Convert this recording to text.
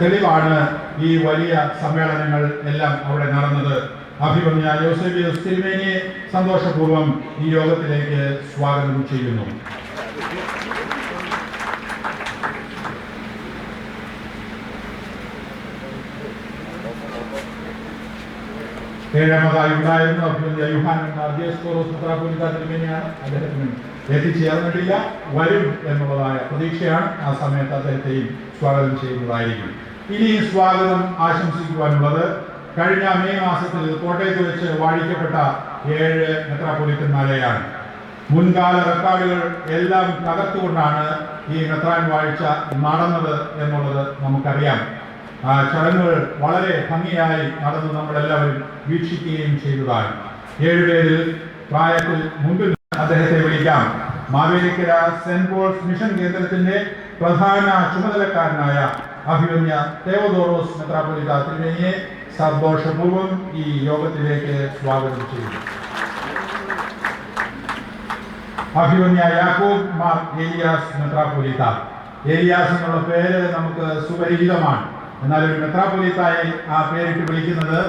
തെളിവാണ് ഈ വലിയ സമ്മേളനങ്ങൾ എല്ലാം അവിടെ നടന്നത്. അഭിമന്യ യോസേബിയോസ് തിരുമേനിയെ സന്തോഷപൂർവ്വം ഈ യോഗത്തിലേക്ക് സ്വാഗതം ചെയ്യുന്നു. ഏഴാമതായി ഉണ്ടായിരുന്ന അഭിമന്യ യോഹന്നാൻ ദിയോസ്കോറോസ് മെത്രാപ്പോലീത്ത തിരുമേനിയാണ്. അദ്ദേഹത്തിന് എത്തിച്ചേർന്നിട്ടില്ല, വരും എന്നുള്ളതായ പ്രതീക്ഷയാണ്. ആ സമയത്ത് അദ്ദേഹത്തെയും സ്വാഗതം ചെയ്യുന്നതായിരിക്കും. ഇനി സ്വാഗതം ആശംസിക്കുവാനുള്ളത് കഴിഞ്ഞ മെയ് മാസത്തിൽ കോട്ടയത്ത് വെച്ച് വാഴിക്കപ്പെട്ട 7 മെത്രാപ്പൊലീത്തന്മാരെയാണ്. മുൻകാല റെക്കോർഡുകൾ എല്ലാം തകർത്തുകൊണ്ടാണ് ഈ മെത്രാൻ വാഴ്ച നടന്നത് എന്നുള്ളത് നമുക്കറിയാം. ചടങ്ങുകൾ വളരെ ഭംഗിയായി നടന്ന് നമ്മളെല്ലാവരും വീക്ഷിക്കുകയും ചെയ്തതാണ്. 7 പേരിൽ പ്രായത്തിൽ മുൻപിൽ അദ്ദേഹത്തെ വിളിക്കാം. മാവേലിക്കര സെന്റ് പോൾസ് മിഷൻ കേന്ദ്രത്തിന്റെ പ്രധാന ചുമതലക്കാരനായ അഭിമന്യ തേവദോറോസ് മെത്രാപ്പൊലീത്ത തിരുമേനിയെ സന്തോഷപൂർവ്വം ഈ യോഗത്തിലേക്ക് സ്വാഗതം ചെയ്യുന്നു. അഭിമന്യ യാക്കോബ് മാർ ഏലിയാസ് മെത്രാപ്പൊലീത്ത. ഏലിയാസ് എന്നുള്ള പേര് നമുക്ക് സുപരിചിതമാണ്. എന്നാൽ ഒരു മെത്രാപ്പൊലീത്തായി ആ പേരിട്ട് വിളിക്കുന്നത്